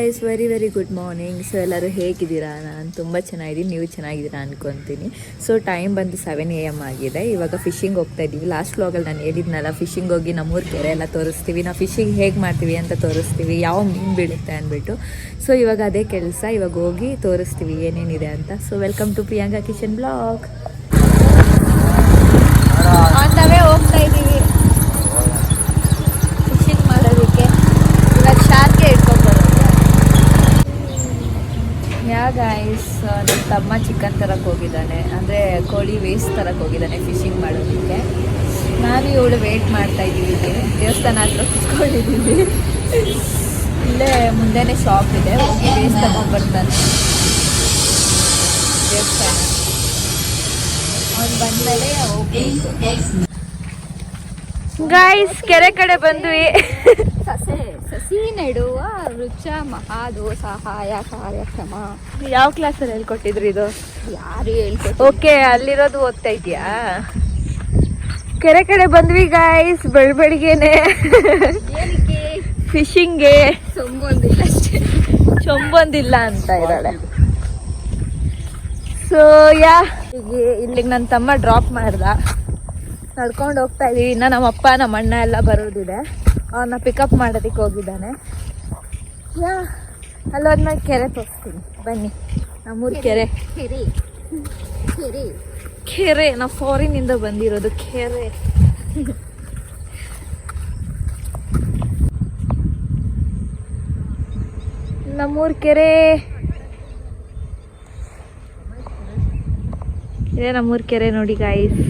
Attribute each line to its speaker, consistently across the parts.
Speaker 1: Guys, very good morning. So ಎಲ್ಲರೂ ಹೇಗಿದ್ದೀರಾ? ನಾನು ತುಂಬ ಚೆನ್ನಾಗಿದ್ದೀನಿ, ನೀವು ಚೆನ್ನಾಗಿದ್ದೀರಾ ಅನ್ಕೊತೀನಿ. ಸೊ ಟೈಮ್ ಬಂದು 7 AM ಆಗಿದೆ. ಇವಾಗ ಫಿಶಿಂಗ್ ಹೋಗ್ತಾ ಇದ್ದೀವಿ. ಲಾಸ್ಟ್ ವ್ಲಾಗಲ್ಲಿ ನಾನು ಹೇಳಿದ್ನಲ್ಲ, ಫಿಶಿಂಗ್ ಹೋಗಿ ನಮ್ಮೂರ ಕೆರೆ ಎಲ್ಲ ತೋರಿಸ್ತೀವಿ, ನಾವು ಫಿಶಿಂಗ್ ಹೇಗೆ ಮಾಡ್ತೀವಿ ಅಂತ ತೋರಿಸ್ತೀವಿ, ಯಾವ ಮೀನು ಬೀಳುತ್ತೆ ಅಂದ್ಬಿಟ್ಟು. ಸೊ ಇವಾಗ ಅದೇ ಕೆಲಸ, ಇವಾಗ ಹೋಗಿ ತೋರಿಸ್ತೀವಿ ಏನೇನಿದೆ ಅಂತ. So welcome to Priyanka kitchen blog. On the way ಹೋಗ್ತಾ ಇದ್ದೀವಿ ಫಿಶಿಂಗ್ ಮಾಡೋದಕ್ಕೆ. ಇವಾಗ ಶಾರ್ಕೆ ಇಟ್ಕೊಂಡ್ಬರೋದು. ಗೈಸ್, ನಮ್ಮ ತಮ್ಮ ಚಿಕನ್ ತರಕ್ಕೆ ಹೋಗಿದ್ದಾನೆ, ಅಂದರೆ ಕೋಳಿ ವೇಸ್ಟ್ ತರಕ್ಕೆ ಹೋಗಿದ್ದಾನೆ ಫಿಶಿಂಗ್ ಮಾಡೋದಕ್ಕೆ. ನಾನು ಇವಳು ವೇಟ್ ಮಾಡ್ತಾ ಇದ್ದೀವಿ. ದೇವಸ್ಥಾನ ಹತ್ರ ಕುತ್ಕೊಂಡಿದ್ದೀವಿ. ಇಲ್ಲೇ ಮುಂದೆನೇ ಶಾಪ್ ಇದೆ, ಹೋಗಿ ವೇಸ್ಟ್ ತಗೊಂಡ್ಬರ್ತಾನೆ ದೇವಸ್ಥಾನ. ಅವ್ನು ಬಂದಮೇಲೆ ಹೋಗ್ಬೇಕು. ಗೈಸ್, ಕೆರೆ ಕಡೆ ಬಂದ್ವಿ. ಸಸಿ ನೆಡುವ ವೃಕ್ಷ ಮಹಾದೋ ಸಹಾಯ ಕಾರ್ಯಕ್ರಮ. ಯಾವ ಕ್ಲಾಸಲ್ಲಿ ಹೇಳ್ಕೊಟ್ಟಿದ್ರು ಇದು? ಯಾರು ಹೇಳ್ಕೊಟ್ಟು? ಓಕೆ, ಅಲ್ಲಿರೋದು ಓದ್ತಾ ಇದೆಯಾ? ಕೆರೆ ಕಡೆ ಬಂದ್ವಿ ಗೈಸ್, ಬೆಳಬೆಳಿಗ್ಗೆನೆ. ಫಿಶಿಂಗ್ಗೆ ಸೊಂಬೊಂದಿಲ್ಲ ಅಷ್ಟೇ, ಚೊಂಬೊಂದಿಲ್ಲ ಅಂತ ಇದ್ದಾಳೆ. ಸೊ ಇಲ್ಲಿಗೆ ನನ್ನ ತಮ್ಮ ಡ್ರಾಪ್ ಮಾಡ್ದ, ನಡ್ಕೊಂಡು ಹೋಗ್ತಾ ಇದೀವಿ. ಇನ್ನು ನಮ್ಮಪ್ಪ ನಮ್ಮ ಅಣ್ಣ ಎಲ್ಲ ಬರೋದಿದೆ, ಅವನ್ನ ಪಿಕಪ್ ಮಾಡೋದಕ್ಕೆ ಹೋಗಿದ್ದಾನೆ. ಅಲ್ಲೋದ್ಮೇಲೆ ಕೆರೆ ತೋರಿಸ್ತೀನಿ ಬನ್ನಿ. ನಮ್ಮೂರು ಕೆರೆ ಕೆರೆ ನಾವು ಫಾರಿನಿಂದ ಬಂದಿರೋದು ಕೆರೆ. ನಮ್ಮೂರು ಕೆರೆ ಇದೇ, ನಮ್ಮೂರು ಕೆರೆ ನೋಡಿ ಗಾಯ್ಸ್.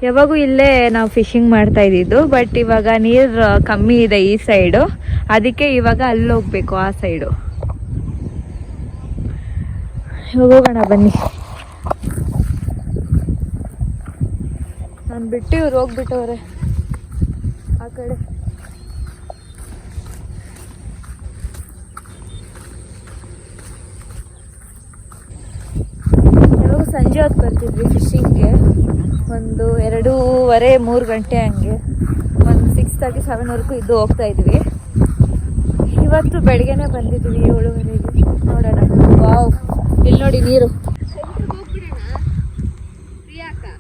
Speaker 1: ಯಾವಾಗೂ ಇಲ್ಲೇ ನಾವು ಫಿಶಿಂಗ್ ಮಾಡ್ತಾ ಇದ್ದಿದ್ದು, ಬಟ್ ಇವಾಗ ನೀರು ಕಮ್ಮಿ ಇದೆ ಈ ಸೈಡು, ಅದಕ್ಕೆ ಇವಾಗ ಅಲ್ಲಿ ಹೋಗ್ಬೇಕು ಆ ಸೈಡು. ಹೋಗೋಣ ಬನ್ನಿ. ನಾನು ಬಿಟ್ಟು ಇವ್ರು ಹೋಗ್ಬಿಟ್ಟವ್ರೆ ಆ ಕಡೆ. ಯಾವಾಗ ಸಂಜೆ ಹೊತ್ತು ಬರ್ತಿದ್ವಿ ಫಿಶಿಂಗ್ಗೆ, ಒಂದು 2:30-3 ಗಂಟೆ ಹಂಗೆ. ಒಂದು 6:37ವರೆಗೂ ಇದ್ದು ಹೋಗ್ತಾ ಇದ್ವಿ. ಇವತ್ತು ಬೆಳಗ್ಗೆನೆ ಬಂದಿದ್ವಿ 7:30ಗೆ. ನೋಡೋಣ. ವಾವ್, ಇಲ್ಲಿ ನೋಡಿ ನೀರು.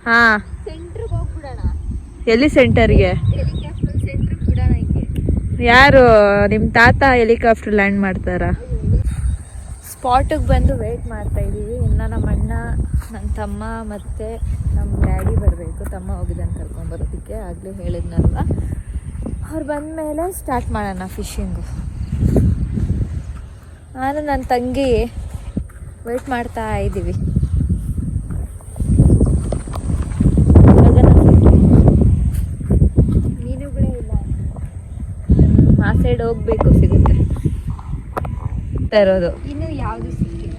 Speaker 1: ಹಾ, ಎಲ್ಲಿ ಸೆಂಟರ್ಗೆ? ಯಾರು ನಿಮ್ಮ ತಾತ ಹೆಲಿಕಾಪ್ಟರ್ ಲ್ಯಾಂಡ್ ಮಾಡ್ತಾರ? ಸ್ಪಾಟಿಗೆ ಬಂದು ವೇಟ್ ಮಾಡ್ತಾ ಇದ್ದೀವಿ. ಇನ್ನು ನಮ್ಮ ಅಣ್ಣ, ನನ್ನ ತಮ್ಮ ಮತ್ತು ನಮ್ಮ ಡ್ಯಾಡಿ ಬರಬೇಕು. ತಮ್ಮ ಹೋಗಿದ್ದಾನೆ ಕರ್ಕೊಂಬರೋದಕ್ಕೆ, ಆಗಲೇ ಹೇಳಿದ್ನಲ್ವ. ಅವ್ರು ಬಂದಮೇಲೆ ಸ್ಟಾರ್ಟ್ ಮಾಡೋಣ ಫಿಶಿಂಗು. ನಾನು ನನ್ನ ತಂಗಿ ವೇಟ್ ಮಾಡ್ತಾ ಇದ್ದೀವಿ. ಮೀನುಗಳೇ ಇಲ್ಲ, ಆ ಸೈಡ್ ಹೋಗ್ಬೇಕು, ಸಿಗುತ್ತೆ ಇರೋದು. ಇನ್ನು ಯಾವುದು ಸಿಕ್ಕಿಲ್ಲ.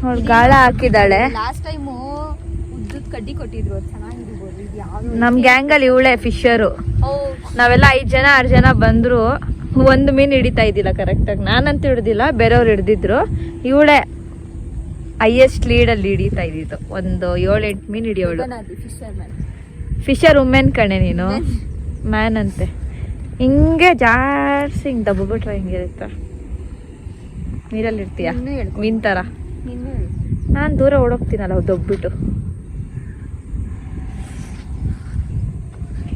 Speaker 1: ಅವಳು ಗಾಳ ಹಾಕಿದ್ದಾಳೆ. ಲಾಸ್ಟ್ ಟೈಮು ಉದ್ದದ ಕಡ್ಡಿ ಕೊಟ್ಟಿದ್ರು, ಚೆನ್ನಾಗಿರ್ಬೋದು. ಇದು ಯಾವುದು? ನಮ್ಮ ಗ್ಯಾಂಗಲ್ಲಿ ಇವಳೆ ಫಿಶರು. ನಾವೆಲ್ಲ 5 ಜನ 6 ಜನ ಬಂದ್ರು, ಒಂದು ಮೀನು ಹಿಡಿತಾ ಇದ್ದಿಲ್ಲ ಕರೆಕ್ಟಾಗಿ. ನಾನಂತೂ ಹಿಡ್ದಿಲ್ಲ, ಬೇರೆಯವ್ರು ಹಿಡ್ದಿದ್ರು. ಇವಳೆ ಹೈಯೆಸ್ಟ್ ಲೀಡಲ್ಲಿ ಹಿಡಿತಾ ಇದ್ದಿದ್ದು. ಒಂದು 7-8 ಮೀನು ಹಿಡಿಯೋಳು. ಫಿಶರ್ ವುಮೆನ್ ಕಣೆ ನೀನು, ಮ್ಯಾನ್ ಅಂತೆ. ಹಿಂಗೆ ಜಾಡ್ಸಿ ಹಿಂಗೆ ದಬ್ಬಬಿಟ್ರೆ ಹಿಂಗಿರುತ್ತೆ. ನೀರಲ್ಲಿ ಇರ್ತೀಯ ಮೀನ್ ಥರ. ನಾನು ದೂರ ಓಡೋಗ್ತೀನಲ್ಲ ದೊಬ್ಬಿಟ್ಟು.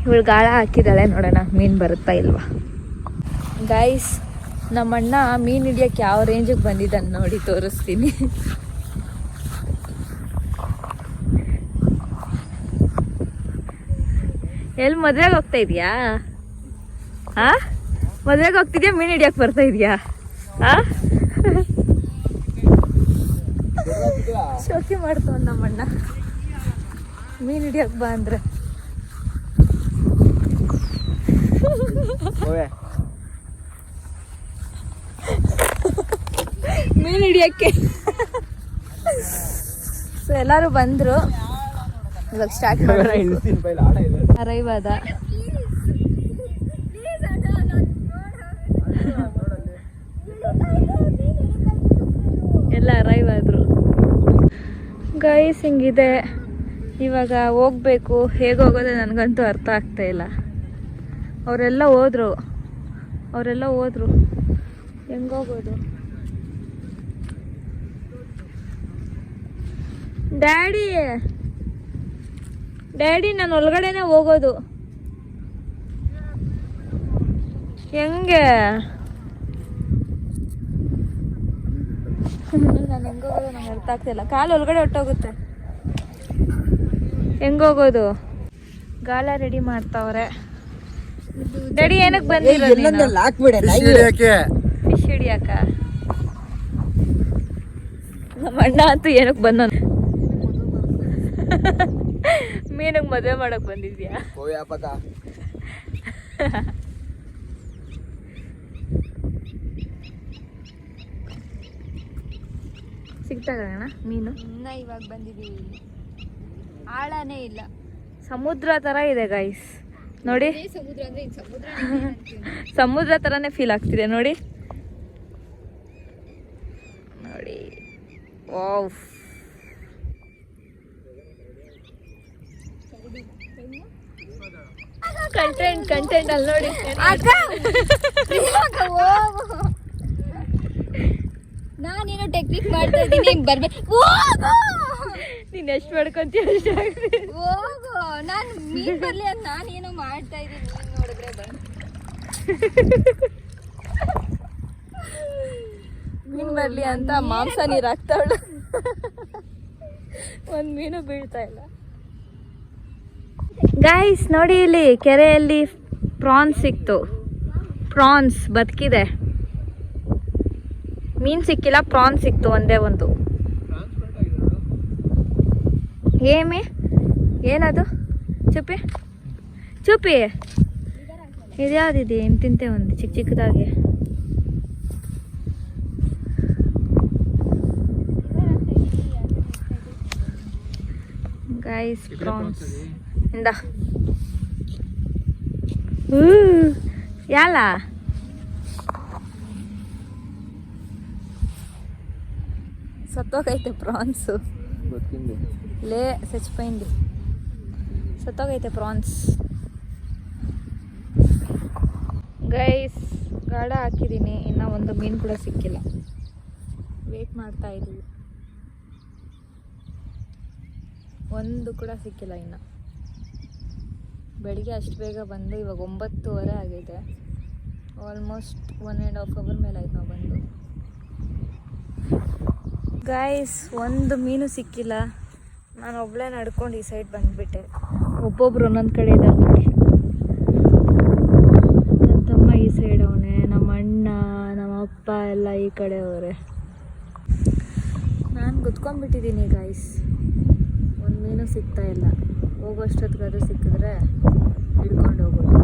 Speaker 1: ಇವಳು ಗಾಳ ಹಾಕಿದ್ದಾಳೆ, ನೋಡೋಣ ಮೀನು ಬರುತ್ತಾ ಇಲ್ವಾ. ಗೈಸ್, ನಮ್ಮಣ್ಣ ಮೀನು ಹಿಡಿಯೋಕ್ಕೆ ಯಾವ ರೇಂಜಿಗೆ ಬಂದಿದ್ದಾನೆ ನೋಡಿ, ತೋರಿಸ್ತೀನಿ. ಎಲ್ಲಿ ಮದುವೆಗೆ ಹೋಗ್ತಾ ಇದೆಯಾ? ಮದುವೆಗೆ ಹೋಗ್ತಿದ್ಯಾ, ಮೀನು ಹಿಡಿಯಕ್ಕೆ ಬರ್ತಾ ಇದೆಯಾ? ಶೋಕಿ ಮಾಡ್ತಾವ ನಮ್ಮಣ್ಣ. ಮೀನು ಹಿಡಿಯಕ್ಕೆ ಬಾ ಅಂದ್ರೆ ಮೀನು ಹಿಡಿಯಕ್ಕೆ. ಸೊ ಎಲ್ಲರೂ ಬಂದರು, ಇವಾಗ ಸ್ಟಾರ್ಟ್ ಅರೈವ್ ಆದ. ಎಲ್ಲ ಅರೈವ್ ಆದರು ಗೈಸ್. ಹಿಂಗಿದೆ ಇವಾಗ ಹೋಗ್ಬೇಕು. ಹೇಗೆ ಹೋಗೋದೆ ನನಗಂತೂ ಅರ್ಥ ಆಗ್ತಾ ಇಲ್ಲ. ಅವರೆಲ್ಲ ಹೋದ್ರು, ಅವರೆಲ್ಲ ಹೋದ್ರು. ಹೆಂಗೋಗೋದು? ಡ್ಯಾಡಿ ಡ್ಯಾಡಿ ನಾನು ಒಳಗಡೆನೆ ಹೋಗೋದು. ಹೆಂಗೆ ನಾನು ಹೆಂಗೋಗೋದು ನಂಗೆ ಅರ್ಥ ಆಗ್ತಿಲ್ಲ. ಕಾಲು ಒಳಗಡೆ ಹೊಟ್ಟೋಗುತ್ತೆ. ಹೆಂಗೋಗೋದು? ಗಾಳ ರೆಡಿ ಮಾಡ್ತಾವ್ರೆ. ಡ್ಯಾಡಿ ಏನಕ್ಕೆ ಬಂದಿರೋ? ಫಿಶ್ ಹಿಡಿಯಾಕ? ನಮ್ಮ ಅಣ್ಣ ಅಂತೂ ಏನಕ್ಕೆ ಬಂದ? ಮೀನಿಗೆ ಮದುವೆ ಮಾಡಕ್ ಬಂದಿದ್ಯಾ? ಸಿಗ್ತಾಗಣ ಮೀನು?
Speaker 2: ಇನ್ನ ಇವಾಗ ಬಂದಿದೀವಿ. ಆಳನೇ ಇಲ್ಲ.
Speaker 1: ಸಮುದ್ರ ತರ ಇದೆ ಗೈಸ್ ನೋಡಿ.
Speaker 2: ಸಮುದ್ರ ಅಂದ್ರೆ ಸಮುದ್ರ
Speaker 1: ಸಮುದ್ರ ತರಾನೇ ಫೀಲ್ ಆಗ್ತಿದೆ ನೋಡಿ. ನೋಡಿ ವಾವ್. ಕಂಟೆಂಟ್ ಅಲ್ಲಿ ನೋಡಿ.
Speaker 2: ನಾನೇನೋ ಟೆಕ್ನಿಕ್ ಮಾಡ್ತಾ ಇದ್ದೀನಿ. ಬರ್ಬೇಕು.
Speaker 1: ನೀನ್ ಎಷ್ಟು ಮಾಡ್ಕೊಂತೀಯ ಅಷ್ಟೇ ಆಗ್ತದೆ.
Speaker 2: ಹೋಗು. ನಾನು ಮೀನ್ ಬರ್ಲಿ ಅಂತ ನಾನೇನೋ ಮಾಡ್ತಾ ಇದ್ದೀನಿ. ನೀನ್ ನೋಡಿದ್ರೆ ಬಂದು
Speaker 1: ಮೀನ್ ಬರ್ಲಿ ಅಂತ ಮಾಂಸ ನೀರು ಹಾಕ್ತಾವಳು. ಒಂದ್ ಮೀನು ಬೀಳ್ತಾ ಇಲ್ಲ. ಗೈಸ್ ನೋಡಿ, ಇಲ್ಲಿ ಕೆರೆಯಲ್ಲಿ ಪ್ರಾನ್ಸ್ ಸಿಕ್ತು. ಪ್ರಾನ್ಸ್ ಬದುಕಿದೆ. ಮೀನ್ ಸಿಕ್ಕಿಲ್ಲ, ಪ್ರಾನ್ಸ್ ಸಿಕ್ತು ಒಂದೇ ಒಂದು. ಏಮಿ ಏನದು? ಚುಪ್ಪಿ ಚುಪ್ಪಿ ಇದ್ಯಾವ್ದಿದೆ? ತಿಂತೆ ಒಂದು ಚಿಕ್ಕ ಚಿಕ್ಕದಾಗಿ. ಗೈಸ್ ಪ್ರಾನ್ಸ್ ಇಂದ ಯಾಲ ಸತ್ತೋಗೈತೆ ಪ್ರಾನ್ಸು. ಲೇ ಸಚ್ಪೈಂದು ಸತ್ತೋಗೈತೆ ಪ್ರಾನ್ಸ್. ಗೈಸ್ ಗಾಢ ಹಾಕಿದ್ದೀನಿ. ಇನ್ನು ಒಂದು ಮೀನು ಕೂಡ ಸಿಕ್ಕಿಲ್ಲ. ವೇಟ್ ಮಾಡ್ತಾ ಇದ್ದೀವಿ. ಒಂದು ಕೂಡ ಸಿಕ್ಕಿಲ್ಲ ಇನ್ನು. ಬೆಳಿಗ್ಗೆ ಅಷ್ಟು ಬೇಗ ಬಂದು ಇವಾಗ 9:30 ಆಗಿದೆ. ಆಲ್ಮೋಸ್ಟ್ 1.5 ಅವರ್ ಮೇಲೆ ಆಯ್ತು ನಾವು ಬಂದು. ಗೈಸ್ ಒಂದು ಮೀನು ಸಿಕ್ಕಿಲ್ಲ. ನಾನು ಒಬ್ಬಳೇ ನಡ್ಕೊಂಡು ಈ ಸೈಡ್ ಬಂದುಬಿಟ್ಟೆ. ಒಬ್ಬೊಬ್ರು ಒಂದೊಂದು ಕಡೆ ಇದ್ದಾರೆ ನೋಡಿ. ನನ್ನ ತಮ್ಮ ಈ ಸೈಡ್ ಅವನೇ, ನಮ್ಮ ಅಣ್ಣ ನಮ್ಮ ಅಪ್ಪ ಎಲ್ಲ ಈ ಕಡೆ ಅವರೇ. ನಾನು ಕುತ್ಕೊಂಡ್ಬಿಟ್ಟಿದ್ದೀನಿ ಗೈಸ್. ಒಂದು ಮೀನು ಸಿಗ್ತಾ ಇಲ್ಲ. ಹೋಗೋಷ್ಟೊತ್ತಿಗಾದ್ರೂ ಸಿಕ್ಕಿದ್ರೆ ಹಿಡ್ಕೊಂಡು ಹೋಗೋದು.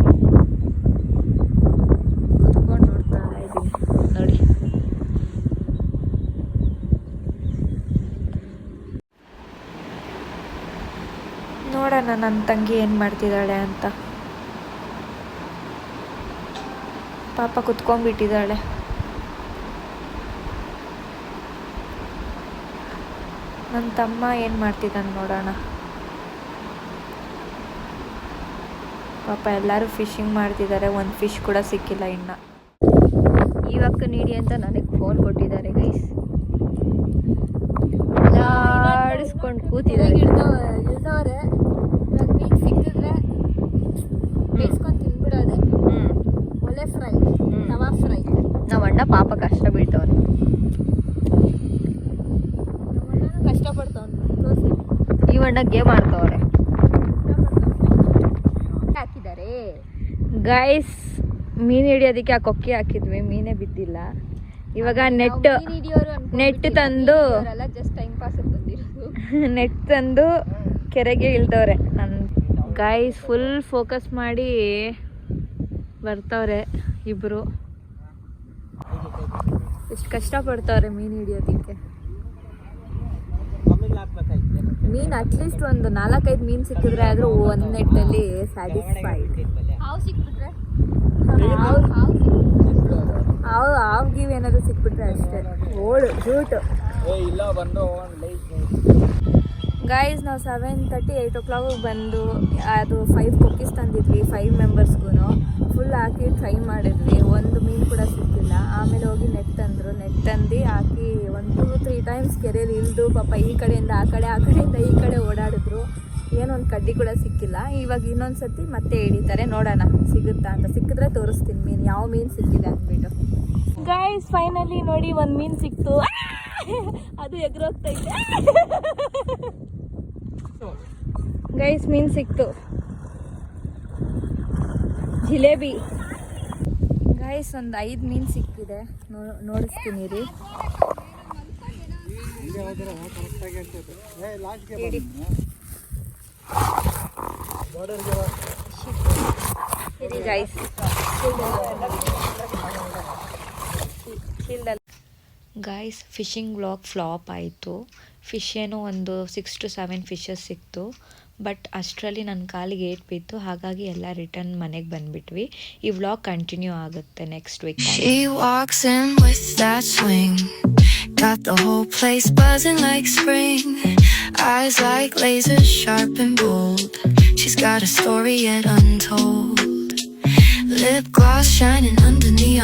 Speaker 1: ಕುತ್ಕೊಂಡು ನೋಡ್ತಾ ಇದ್ದೀನಿ ನೋಡಿ. ನೋಡೋಣ ನನ್ನ ತಂಗಿ ಏನು ಮಾಡ್ತಿದ್ದಾಳೆ ಅಂತ. ಪಾಪ ಕುತ್ಕೊಂಡ್ಬಿಟ್ಟಿದ್ದಾಳೆ. ನನ್ನ ತಮ್ಮ ಏನು ಮಾಡ್ತಿದ್ದಾನೆ ನೋಡೋಣ. ಪಾಪ ಎಲ್ಲರೂ ಫಿಶಿಂಗ್ ಮಾಡ್ತಿದ್ದಾರೆ. ಒಂದು ಫಿಶ್ ಕೂಡ ಸಿಕ್ಕಿಲ್ಲ ಇನ್ನು. ಇವಾಗ ನೀಡಿ ಅಂತ ನನಗೆ ಫೋನ್ ಕೊಟ್ಟಿದ್ದಾರೆ ಗೈಸ್. ಆಡಿಸ್ಕೊಂಡು ಕೂತಿದ್ದಾರೆ.
Speaker 2: ಇಳ್ದವ್ರೆ. ಮೀನು ಸಿಕ್ಕಿದ್ರೆ ಬೇಯಿಸ್ಕೊಂಡು ತಿನ್ಬಿಡೋದೆ. ಒಳ್ಳೆ ಫ್ರೈ, ತವಾ ಫ್ರೈ.
Speaker 1: ನಮ್ಮ ಅಣ್ಣ ಪಾಪ ಕಷ್ಟ ಬೀಳ್ತವ್ರೆ.
Speaker 2: ಕಷ್ಟಪಡ್ತವ್ನು.
Speaker 1: ಈ ಅಣ್ಣ ಗೇಮ್ ಆಡ್ತವ್ರೆ.
Speaker 2: ಹಾಕಿದ್ದಾರೆ
Speaker 1: ಗೈಸ್. ಮೀನು ಹಿಡಿಯೋದಕ್ಕೆ ಆ ಕೊಕ್ಕಿ ಹಾಕಿದ್ವಿ, ಮೀನೇ ಬಿದ್ದಿಲ್ಲ. ಇವಾಗ ನೆಟ್ ತಂದು
Speaker 2: ಜಸ್ಟ್ ಟೈಮ್ ಪಾಸ್ ಬಂದಿರೋದು.
Speaker 1: ನೆಟ್ ತಂದು ಕೆರೆಗೆ ಇಳ್ದವ್ರೆ. ನನ್ನ ಗೈಸ್ ಫುಲ್ ಫೋಕಸ್ ಮಾಡಿ ಬರ್ತವ್ರೆ ಇಬ್ರು. ಎಷ್ಟು ಕಷ್ಟಪಡ್ತವ್ರೆ ಮೀನು ಹಿಡಿಯೋದಕ್ಕೆ. ಮೀನು ಅಟ್ಲೀಸ್ಟ್ ಒಂದು 4-5 ಮೀನು ಸಿಕ್ಕಿದ್ರೆ ಆದ್ರೂ ಒಂದು ನೆಟ್ಟಲ್ಲಿ ಸ್ಯಾಟಿಸ್ಫೈಡ್.
Speaker 2: ಹಾವು ಸಿಕ್ಬಿಟ್ರೆ
Speaker 1: ಹಾವು ಗೀವ್ ಏನಾದ್ರು ಸಿಕ್ಬಿಟ್ರೆ ಅಷ್ಟೇ. ಓಡು ಜೂಟು. ಗೈಸ್ ನಾವು 7:30 8 o'clock ಬಂದು ಅದು 5 ಕುಕ್ಕೀಸ್ ತಂದಿದ್ವಿ 5 ಮೆಂಬರ್ಸ್ಗೂ. ಫುಲ್ ಹಾಕಿ ಟ್ರೈ ಮಾಡಿದ್ವಿ. ಒಂದು ಕೆರೆಯಲ್ಲಿ ಇಳಿದು ಪಾಪ ಈ ಕಡೆಯಿಂದ ಆ ಕಡೆ, ಆ ಕಡೆಯಿಂದ ಈ ಕಡೆ ಓಡಾಡಿದ್ರು. ಏನೊಂದು ಕಡ್ಡಿ ಕೂಡ ಸಿಕ್ಕಿಲ್ಲ. ಇವಾಗ ಇನ್ನೊಂದ್ಸತಿ ಮತ್ತೆ ಹಿಡಿತಾರೆ, ನೋಡೋಣ ಸಿಗುತ್ತಾ ಅಂತ. ಸಿಕ್ಕಿದ್ರೆ ತೋರಿಸ್ತೀನಿ ಮೀನು, ಯಾವ ಮೀನು ಸಿಕ್ಕಿದೆ ಅಂದ್ಬಿಟ್ಟು. ಗೈಸ್ ಫೈನಲಿ ನೋಡಿ ಒಂದು ಮೀನು ಸಿಕ್ತು. ಅದು ಎಗ್ರೋಗ್ತೈತೆ. ಗೈಸ್ ಮೀನು ಸಿಕ್ತು, ಜಿಲೇಬಿ. ಗೈಸ್ ಒಂದು 5 ಮೀನು ಸಿಕ್ಕಿದೆ, ನೋಡಿಸ್ತೀನಿ ರೀ. Guys guys fishing vlog flop ಆಯಿತು. ಫಿಶ್ ಏನೋ ಒಂದು 6 to 7 ಫಿಶಸ್ ಸಿಕ್ತು. ಬಟ್ ಅಷ್ಟರಲ್ಲಿ ನನ್ನ ಕಾಲಿಗೆ ಏಟ್ ಬಿತ್ತು, ಹಾಗಾಗಿ ಎಲ್ಲ ರಿಟರ್ನ್ ಮನೆಗೆ ಬಂದ್ಬಿಟ್ವಿ. ಈ ವ್ಲಾಗ್ ಕಂಟಿನ್ಯೂ ಆಗುತ್ತೆ next week.
Speaker 3: She walks in with that swing, got the whole place buzzing like spring, eyes like lasers sharp and bold, she's got a story yet untold, lip gloss shining under neon